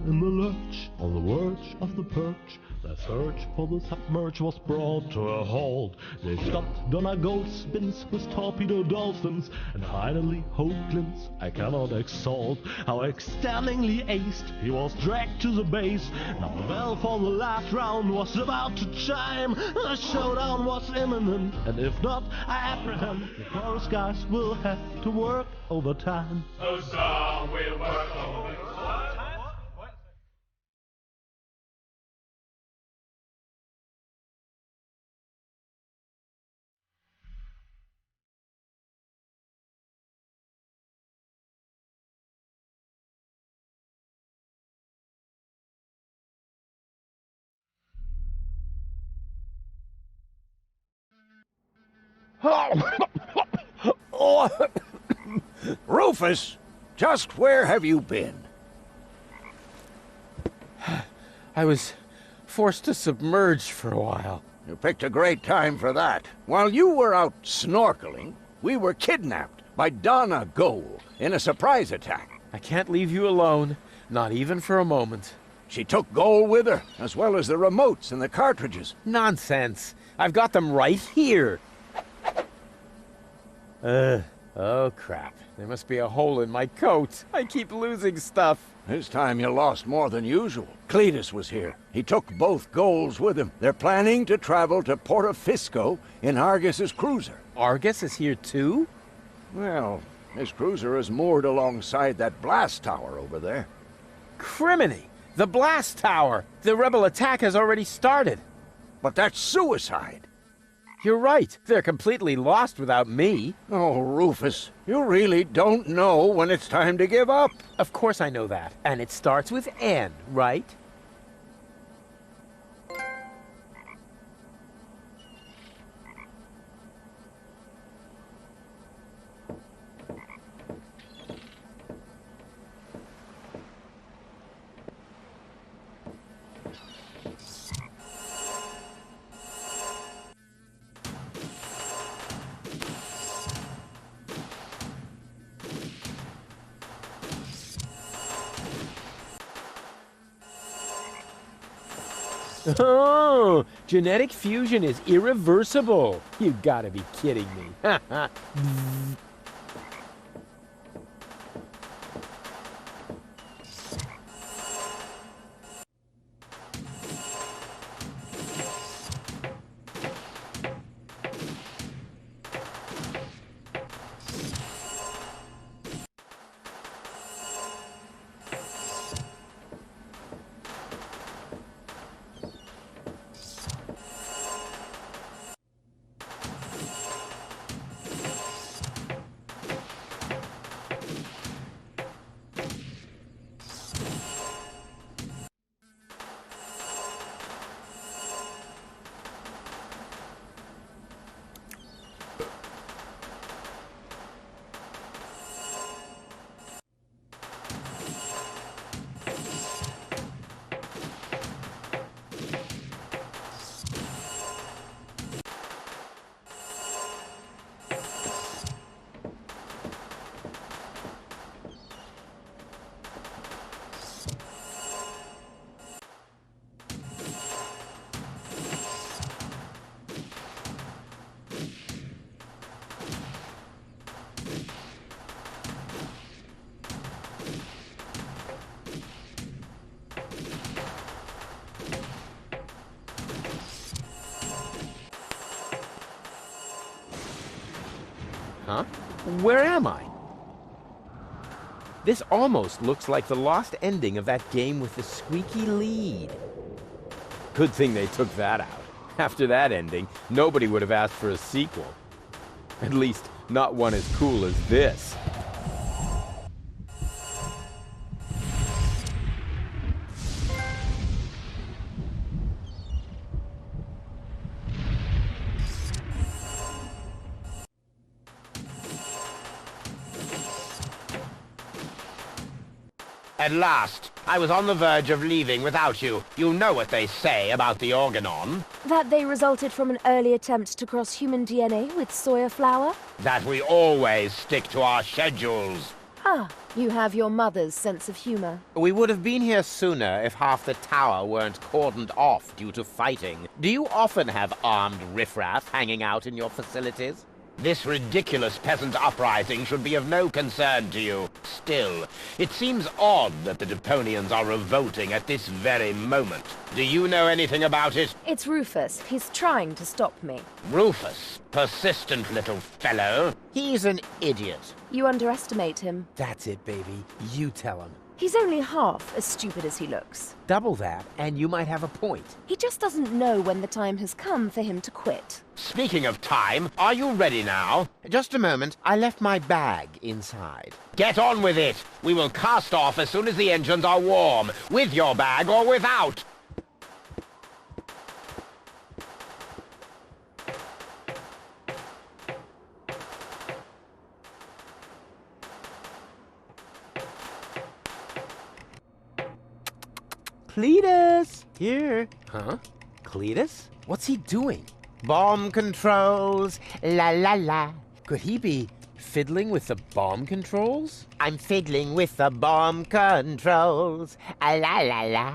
in the lurch, on the verge of the perch. Their search for the submerge was brought to a halt. They stopped Donegal spins with torpedo dolphins, and finally Hoagland's I cannot exalt. How extendingly aced, he was dragged to the base. Now the bell for the last round was about to chime. The showdown was imminent, and if not, I apprehend the chorus guys will have to work overtime. Those song will work overtime. Oh, Rufus, just where have you been? I was forced to submerge for a while. You picked a great time for that. While you were out snorkeling, we were kidnapped by Donna Goal in a surprise attack. I can't leave you alone, not even for a moment. She took Goal with her, as well as the remotes and the cartridges. Nonsense. I've got them right here. Oh crap. There must be a hole in my coat. I keep losing stuff. This time you lost more than usual. Cletus was here. He took both Goals with him. They're planning to travel to Portofisco in Argus's cruiser. Argus is here too? Well, his cruiser is moored alongside that blast tower over there. Criminy! The blast tower! The rebel attack has already started. But that's suicide. You're right. They're completely lost without me. Oh, Rufus, you really don't know when it's time to give up. Of course I know that. And it starts with N, right? Oh, genetic fusion is irreversible. You gotta be kidding me. Huh? Where am I? This almost looks like the lost ending of that game with the squeaky lead. Good thing they took that out. After that ending, nobody would have asked for a sequel. At least, not one as cool as this. At last, I was on the verge of leaving without you. You know what they say about the Organon. That they resulted from an early attempt to cross human DNA with soya flour? That we always stick to our schedules. Ah, you have your mother's sense of humor. We would have been here sooner if half the tower weren't cordoned off due to fighting. Do you often have armed riffraff hanging out in your facilities? This ridiculous peasant uprising should be of no concern to you. Still, it seems odd that the Deponians are revolting at this very moment. Do you know anything about it? It's Rufus. He's trying to stop me. Rufus, persistent little fellow. He's an idiot. You underestimate him. That's it, baby. You tell him. He's only half as stupid as he looks. Double that, and you might have a point. He just doesn't know when the time has come for him to quit. Speaking of time, are you ready now? Just a moment. I left my bag inside. Get on with it. We will cast off as soon as the engines are warm, with your bag or without. Cletus! Here. Huh? Cletus? What's he doing? Bomb controls, la la la. Could he be fiddling with the bomb controls? I'm fiddling with the bomb controls, la la la.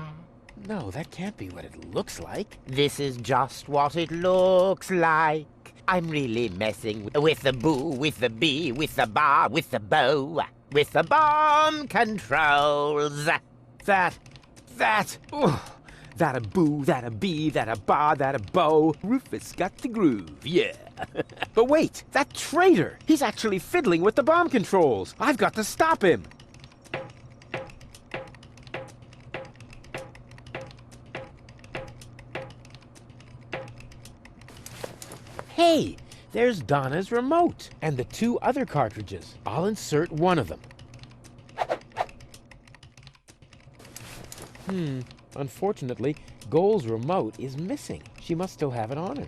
No, that can't be what it looks like. This is just what it looks like. I'm really messing with the boo, with the bee, with the bar, with the bow, with the bomb controls. Ooh, that a boo, that a bee, that a bar, that a bow. Rufus got the groove, yeah. But wait, that traitor! He's actually fiddling with the bomb controls. I've got to stop him. Hey, there's Donna's remote and the 2 other cartridges. I'll insert one of them. Unfortunately, Goal's remote is missing. She must still have it on her.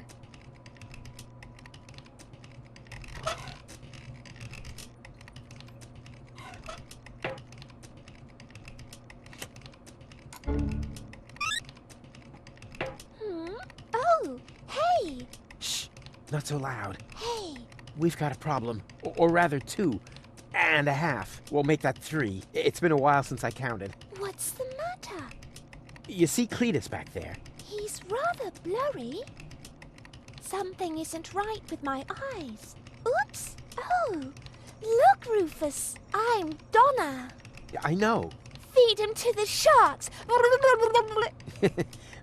Oh, hey! Shh! Not so loud. Hey! We've got a problem. Or rather 2 and a half. We'll make that 3. It's been a while since I counted. What's the matter? You see Cletus back there? He's rather blurry. Something isn't right with my eyes. Oops! Oh! Look, Rufus! I'm Donna! I know. Feed him to the sharks!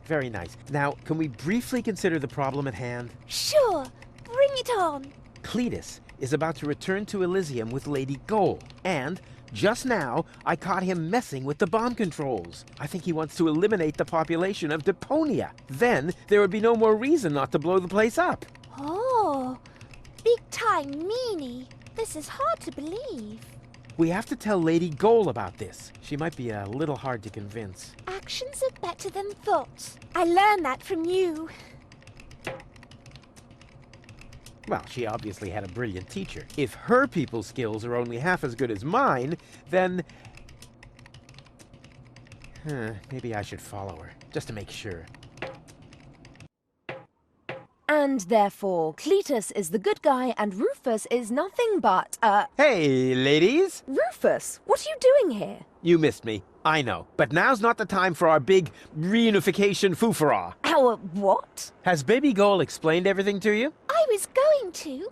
Very nice. Now, can we briefly consider the problem at hand? Sure! Bring it on! Cletus is about to return to Elysium with Lady Goal, and just now, I caught him messing with the bomb controls. I think he wants to eliminate the population of Deponia. Then, there would be no more reason not to blow the place up. Oh! Big-time meanie! This is hard to believe. We have to tell Lady Goal about this. She might be a little hard to convince. Actions are better than thoughts. I learned that from you. Well, she obviously had a brilliant teacher. If her people skills are only half as good as mine, then... maybe I should follow her, just to make sure. And therefore, Cletus is the good guy and Rufus is nothing but, Hey, ladies! Rufus, what are you doing here? You missed me, I know. But now's not the time for our big reunification foofara. Our what? Has Baby Goal explained everything to you? I was going to,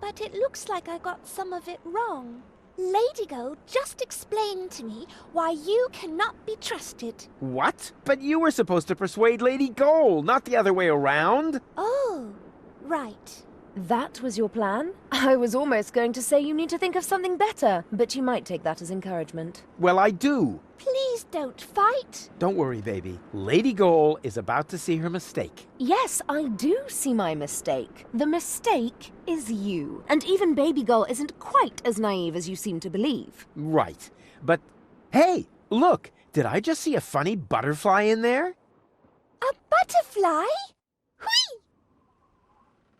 but it looks like I got some of it wrong. Lady Gold just explained to me why you cannot be trusted. What? But you were supposed to persuade Lady Goal, not the other way around. Oh, right. That was your plan? I was almost going to say you need to think of something better, but you might take that as encouragement. Well, I do. Please don't fight. Don't worry, baby. Lady Goal is about to see her mistake. Yes, I do see my mistake. The mistake is you. And even Baby Girl isn't quite as naive as you seem to believe. Right. But, hey, look! Did I just see a funny butterfly in there? A butterfly? Whee!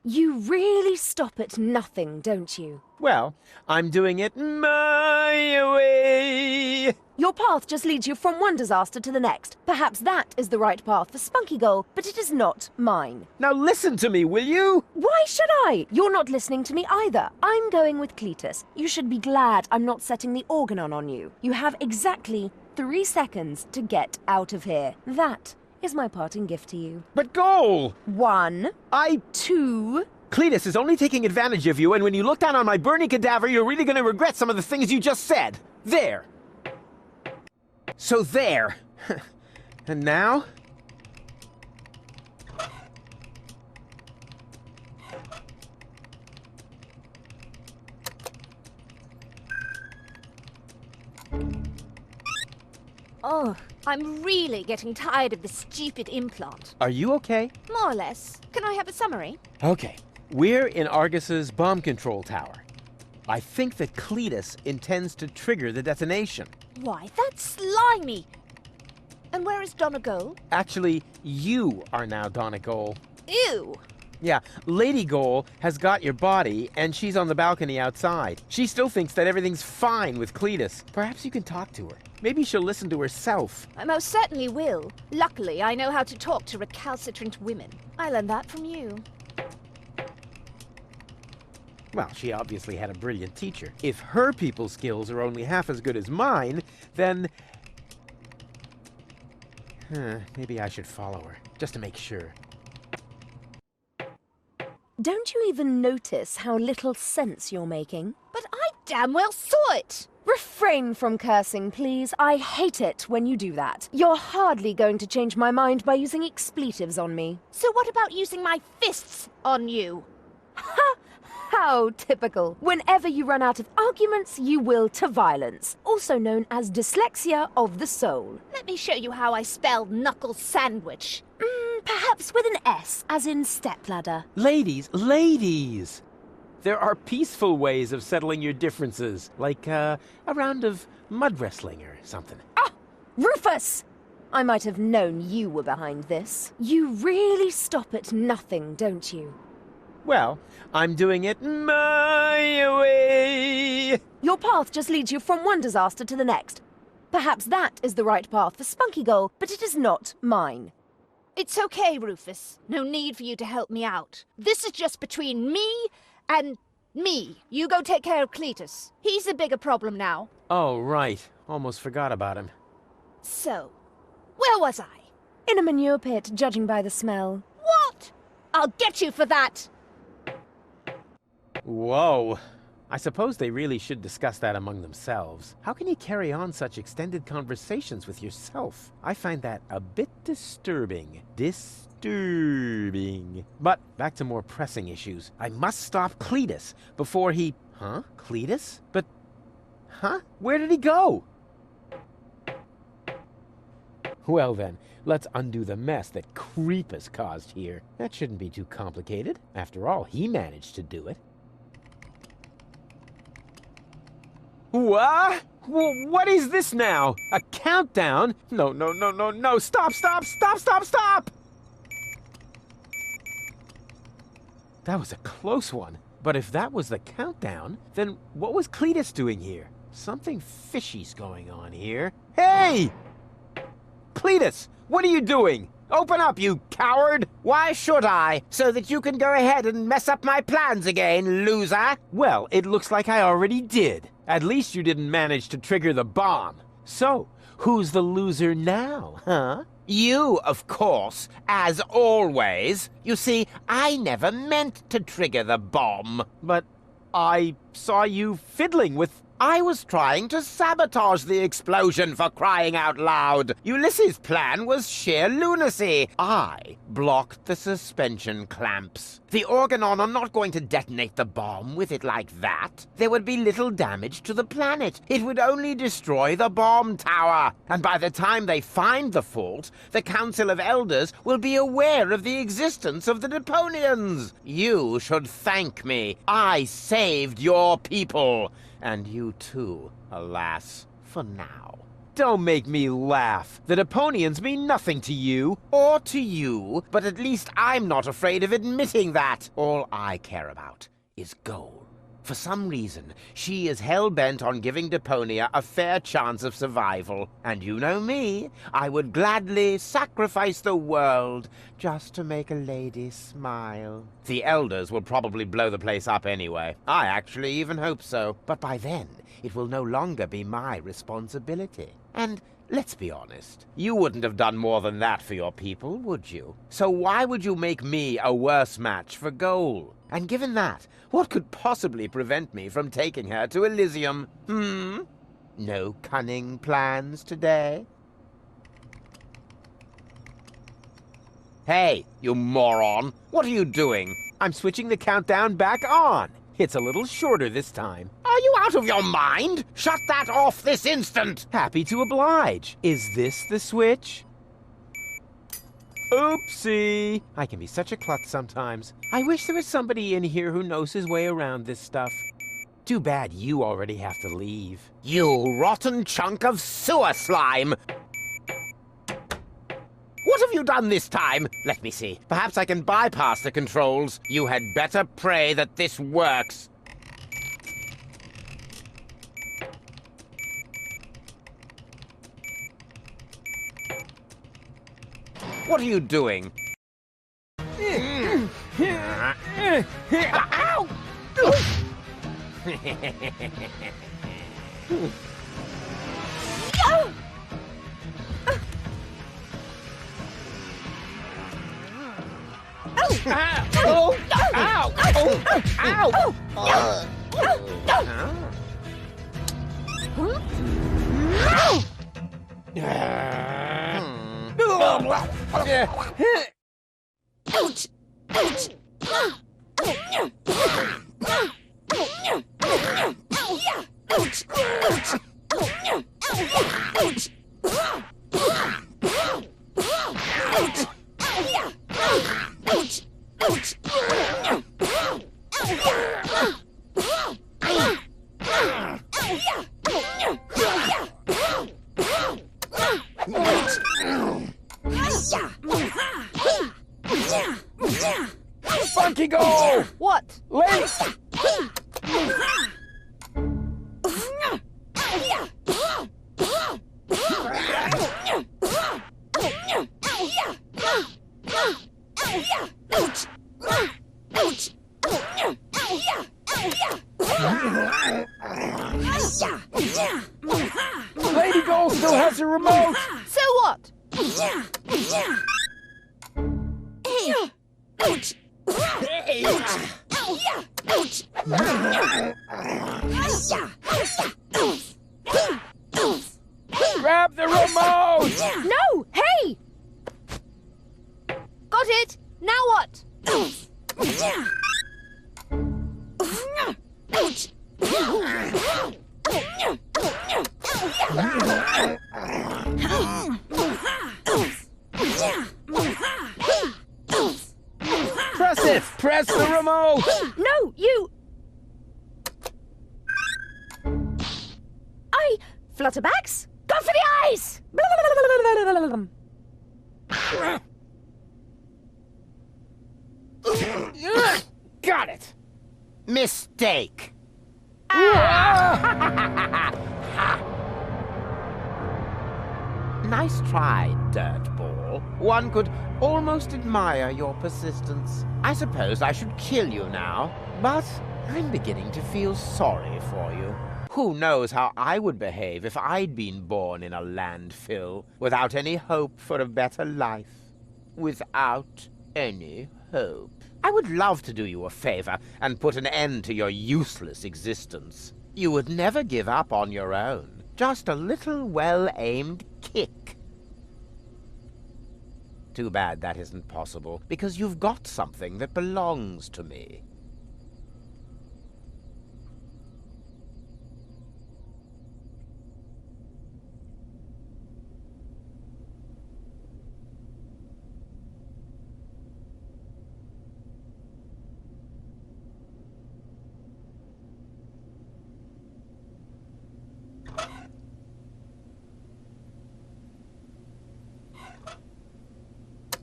You really stop at nothing, don't you? Well, I'm doing it my way. Your path just leads you from one disaster to the next. Perhaps that is the right path for Spunky Gull, but it is not mine. Now listen to me, will you? Why should I? You're not listening to me either. I'm going with Cletus. You should be glad I'm not setting the organon on you. You have exactly 3 seconds to get out of here. That is my parting gift to you. But Goal! 1, 2... Cletus is only taking advantage of you, and when you look down on my burning cadaver, you're really gonna regret some of the things you just said. There. So there. And now? Oh, I'm really getting tired of this stupid implant. Are you okay? More or less. Can I have a summary? Okay. We're in Argus's bomb control tower. I think that Cletus intends to trigger the detonation. Why, that's slimy. And where is Donegal? Actually, you are now Donna Goal. Ew. Yeah, Lady Goal has got your body, and she's on the balcony outside. She still thinks that everything's fine with Cletus. Perhaps you can talk to her. Maybe she'll listen to herself. I most certainly will. Luckily, I know how to talk to recalcitrant women. I learned that from you. Well, she obviously had a brilliant teacher. If her people skills are only half as good as mine, then... maybe I should follow her, just to make sure. Don't you even notice how little sense you're making? But I damn well saw it. Refrain from cursing, please. I hate it when you do that. You're hardly going to change my mind by using expletives on me. So what about using my fists on you? Ha! How typical. Whenever you run out of arguments, you will to violence, also known as dyslexia of the soul. Let me show you how I spell knuckle sandwich. Perhaps with an S, as in stepladder. Ladies, ladies! There are peaceful ways of settling your differences, like a round of mud wrestling or something. Ah! Rufus! I might have known you were behind this. You really stop at nothing, don't you? Well, I'm doing it my way. Your path just leads you from one disaster to the next. Perhaps that is the right path for Spunky Gull, but it is not mine. It's okay, Rufus. No need for you to help me out. This is just between me and me. You go take care of Cletus. He's the bigger problem now. Oh, right. Almost forgot about him. So, where was I? In a manure pit, judging by the smell. What? I'll get you for that. Whoa. I suppose they really should discuss that among themselves. How can you carry on such extended conversations with yourself? I find that a bit disturbing. But back to more pressing issues. I must stop Cletus before he... Huh? Cletus? But... Huh? Where did he go? Well then, let's undo the mess that Creepus caused here. That shouldn't be too complicated. After all, he managed to do it. What? What is this now? A countdown? No, no, no, no, no. Stop, stop, stop, stop, stop! That was a close one. But if that was the countdown, then what was Cletus doing here? Something fishy's going on here. Hey! Cletus, what are you doing? Open up, you coward! Why should I? So that you can go ahead and mess up my plans again, loser? Well, it looks like I already did. At least you didn't manage to trigger the bomb. So, who's the loser now, huh? You, of course, as always. You see, I never meant to trigger the bomb. But I saw you fiddling with... I was trying to sabotage the explosion, for crying out loud. Ulysses' plan was sheer lunacy. I blocked the suspension clamps. The Organon are not going to detonate the bomb with it like that. There would be little damage to the planet. It would only destroy the bomb tower. And by the time they find the fault, the Council of Elders will be aware of the existence of the Deponians. You should thank me. I saved your people. And you too, alas, for now. Don't make me laugh. The Deponians mean nothing to you. Or to you, but at least I'm not afraid of admitting that. All I care about is gold. For some reason, she is hell-bent on giving Deponia a fair chance of survival. And you know me, I would gladly sacrifice the world just to make a lady smile. The elders will probably blow the place up anyway. I actually even hope so. But by then, it will no longer be my responsibility. And let's be honest, you wouldn't have done more than that for your people, would you? So why would you make me a worse match for Goal? And given that, what could possibly prevent me from taking her to Elysium? No cunning plans today? Hey, you moron! What are you doing? I'm switching the countdown back on. It's a little shorter this time. Are you out of your mind? Shut that off this instant! Happy to oblige. Is this the switch? Oopsie! I can be such a klutz sometimes. I wish there was somebody in here who knows his way around this stuff. Too bad you already have to leave. You rotten chunk of sewer slime! What have you done this time? Let me see. Perhaps I can bypass the controls. You had better pray that this works. What are you doing? Ow! Ow! Ow! Ow! Ouch! Ouch! Funky Goal! What? Late! Lady Goal still has the remote! So what? Grab the remote! No! Hey! Got it! Now what? Press it! Press the remote! No, you... Flutterbacks? Go for the eyes! Got it! Mistake! Nice try, Dirtball. One could almost admire your persistence. I suppose I should kill you now, but I'm beginning to feel sorry for you. Who knows how I would behave if I'd been born in a landfill, without any hope for a better life. Without any hope. I would love to do you a favor and put an end to your useless existence. You would never give up on your own. Just a little well-aimed kick. Too bad that isn't possible, because you've got something that belongs to me.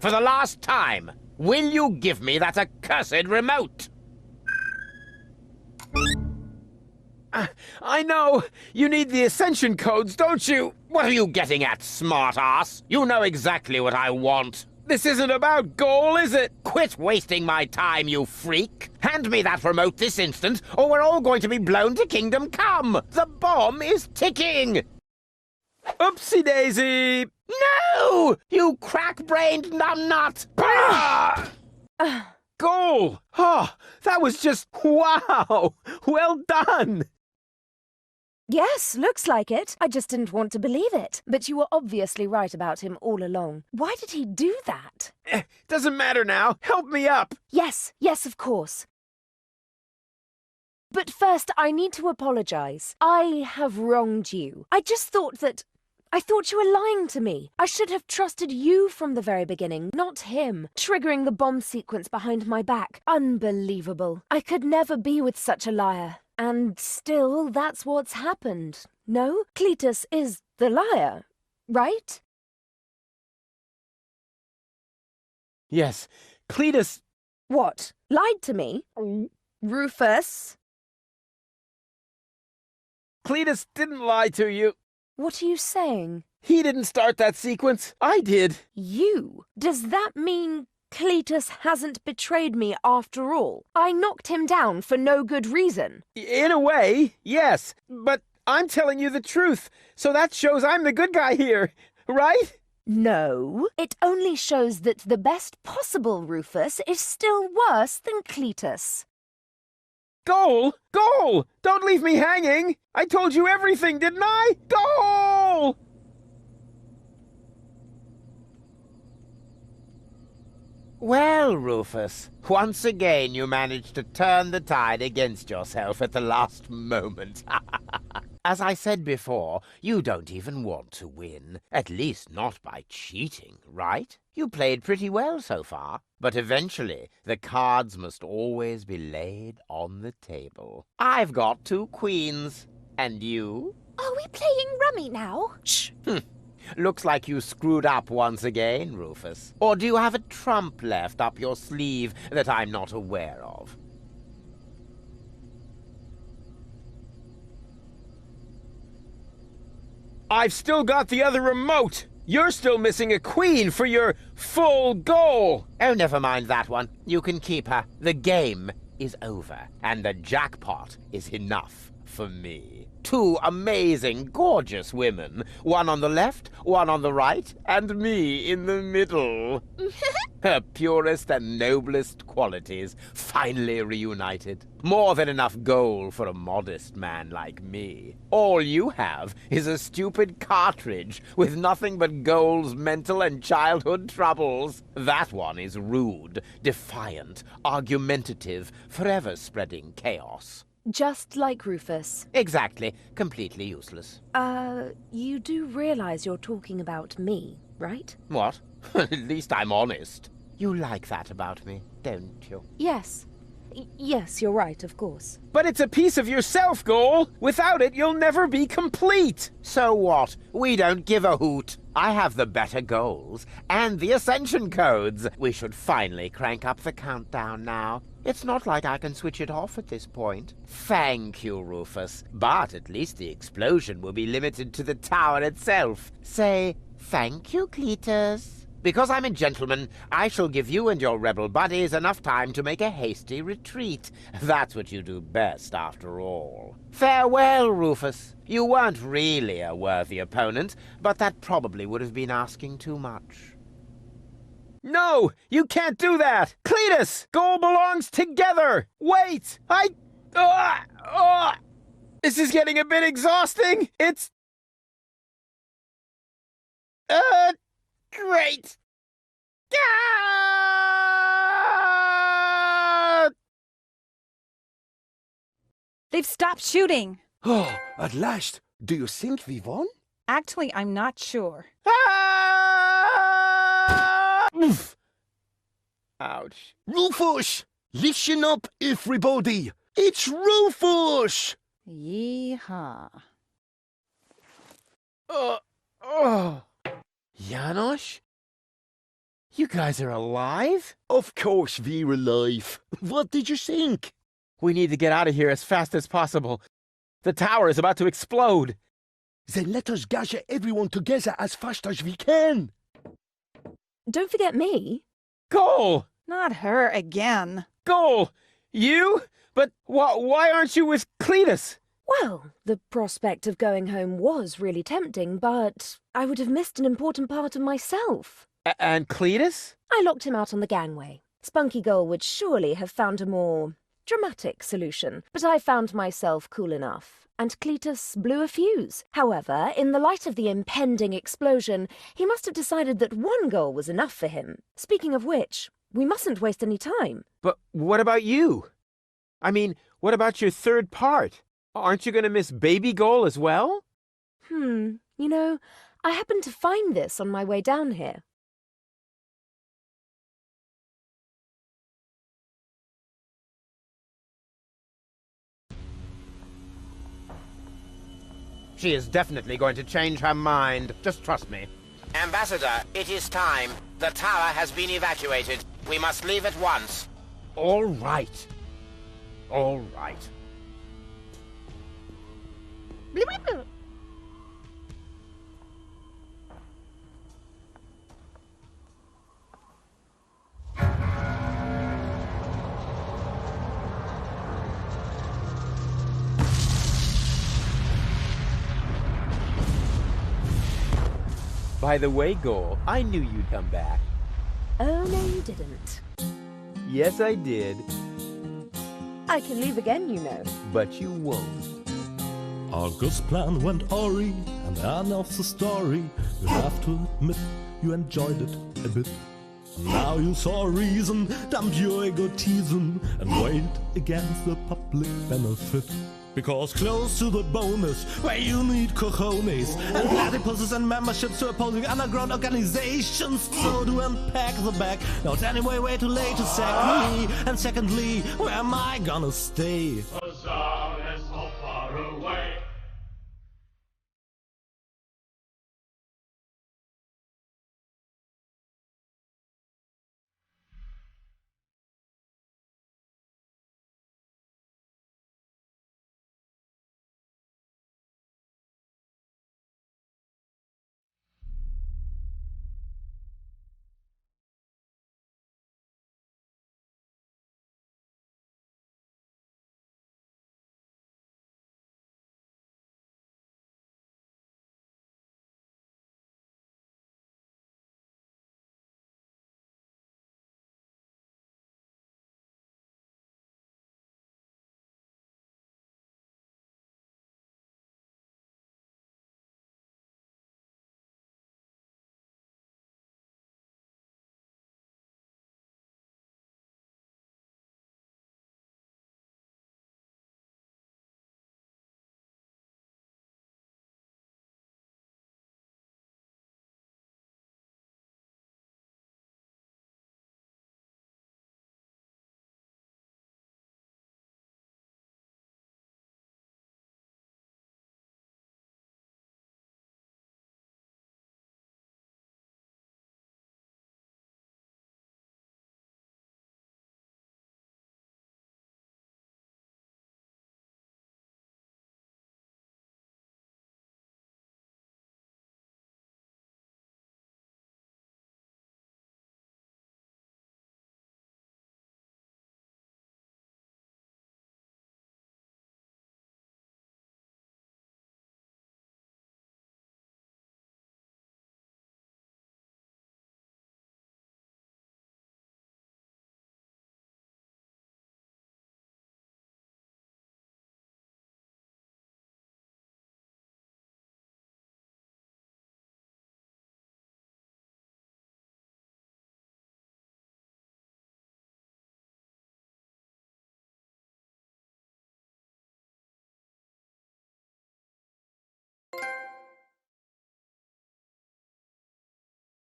For the last time, will you give me that accursed remote? I know! You need the ascension codes, don't you? What are you getting at, smartass? You know exactly what I want. This isn't about goal, is it? Quit wasting my time, you freak! Hand me that remote this instant, or we're all going to be blown to Kingdom Come! The bomb is ticking! Oopsie-daisy! No! You crack-brained numbnut! Goal! Oh, that was just wow! Well done! Yes, looks like it. I just didn't want to believe it. But you were obviously right about him all along. Why did he do that? Doesn't matter now. Help me up. Yes, of course. But first, I need to apologize. I have wronged you. I thought you were lying to me. I should have trusted you from the very beginning, not him, triggering the bomb sequence behind my back. Unbelievable. I could never be with such a liar. And still, that's what's happened. No? Cletus is the liar, right? Yes, Cletus... What? Lied to me? Rufus? Cletus didn't lie to you. What are you saying? He didn't start that sequence. I did. You? Does that mean Cletus hasn't betrayed me after all? I knocked him down for no good reason. In a way, yes. But I'm telling you the truth, so that shows I'm the good guy here, right? No. It only shows that the best possible Rufus is still worse than Cletus. Goal! Goal! Don't leave me hanging! I told you everything, didn't I? Goal! Well, Rufus, once again you managed to turn the tide against yourself at the last moment. As I said before, you don't even want to win. At least not by cheating, right? You played pretty well so far. But eventually, the cards must always be laid on the table. I've got 2 queens. And you? Are we playing rummy now? Shh! Looks like you screwed up once again, Rufus. Or do you have a trump left up your sleeve that I'm not aware of? I've still got the other remote! You're still missing a queen for your full goal! Oh, never mind that one. You can keep her. The game is over, and the jackpot is enough for me. 2 amazing, gorgeous women. One on the left, one on the right, and me in the middle. Her purest and noblest qualities finally reunited. More than enough gold for a modest man like me. All you have is a stupid cartridge with nothing but Gold's mental and childhood troubles. That one is rude, defiant, argumentative, forever spreading chaos. Just like Rufus. Exactly. Completely useless. You do realize you're talking about me, right? What? At least I'm honest. You like that about me, don't you? Yes. Yes, you're right, of course. But it's a piece of yourself, Goal! Without it, you'll never be complete! So what? We don't give a hoot. I have the better goals and the ascension codes. We should finally crank up the countdown now. It's not like I can switch it off at this point. Thank you, Rufus. But at least the explosion will be limited to the tower itself. Say, thank you, Cletus. Because I'm a gentleman, I shall give you and your rebel buddies enough time to make a hasty retreat. That's what you do best, after all. Farewell, Rufus. You weren't really a worthy opponent, but that probably would have been asking too much. No! You can't do that! Cletus! Goal belongs together! Wait! This is getting a bit exhausting! It's... Great! They've stopped shooting. Oh, at last. Do you think we won? Actually, I'm not sure. Oof. Ouch. Rufus! Listen up, everybody! It's Rufus! Yeehaw. Janosch? You guys are alive? Of course we're alive. What did you think? We need to get out of here as fast as possible. The tower is about to explode. Then let us gather everyone together as fast as we can. Don't forget me. Cole! Not her again. Cole! You? But why aren't you with Cletus? Well, the prospect of going home was really tempting, but I would have missed an important part of myself. And Cletus? I locked him out on the gangway. Spunky Gull would surely have found a more dramatic solution, but I found myself cool enough, and Cletus blew a fuse. However, in the light of the impending explosion, he must have decided that one goal was enough for him. Speaking of which, we mustn't waste any time. But what about you? I mean, what about your third part? Aren't you going to miss Baby Goal as well? You know, I happened to find this on my way down here. She is definitely going to change her mind. Just trust me. Ambassador, it is time. The tower has been evacuated. We must leave at once. All right. All right. By the way, Goal, I knew you'd come back. Oh, no, you didn't. Yes, I did. I can leave again, you know. But you won't. August's plan went awry, and I know the story. You have to admit you enjoyed it a bit. Now you saw reason, dump your egotism, and weigh it against the public benefit. Because close to the bonus, where you need cojones, and platypuses and memberships to opposing underground organizations. So to unpack the bag, now it's anyway way too late to sack me. And secondly, where am I gonna stay?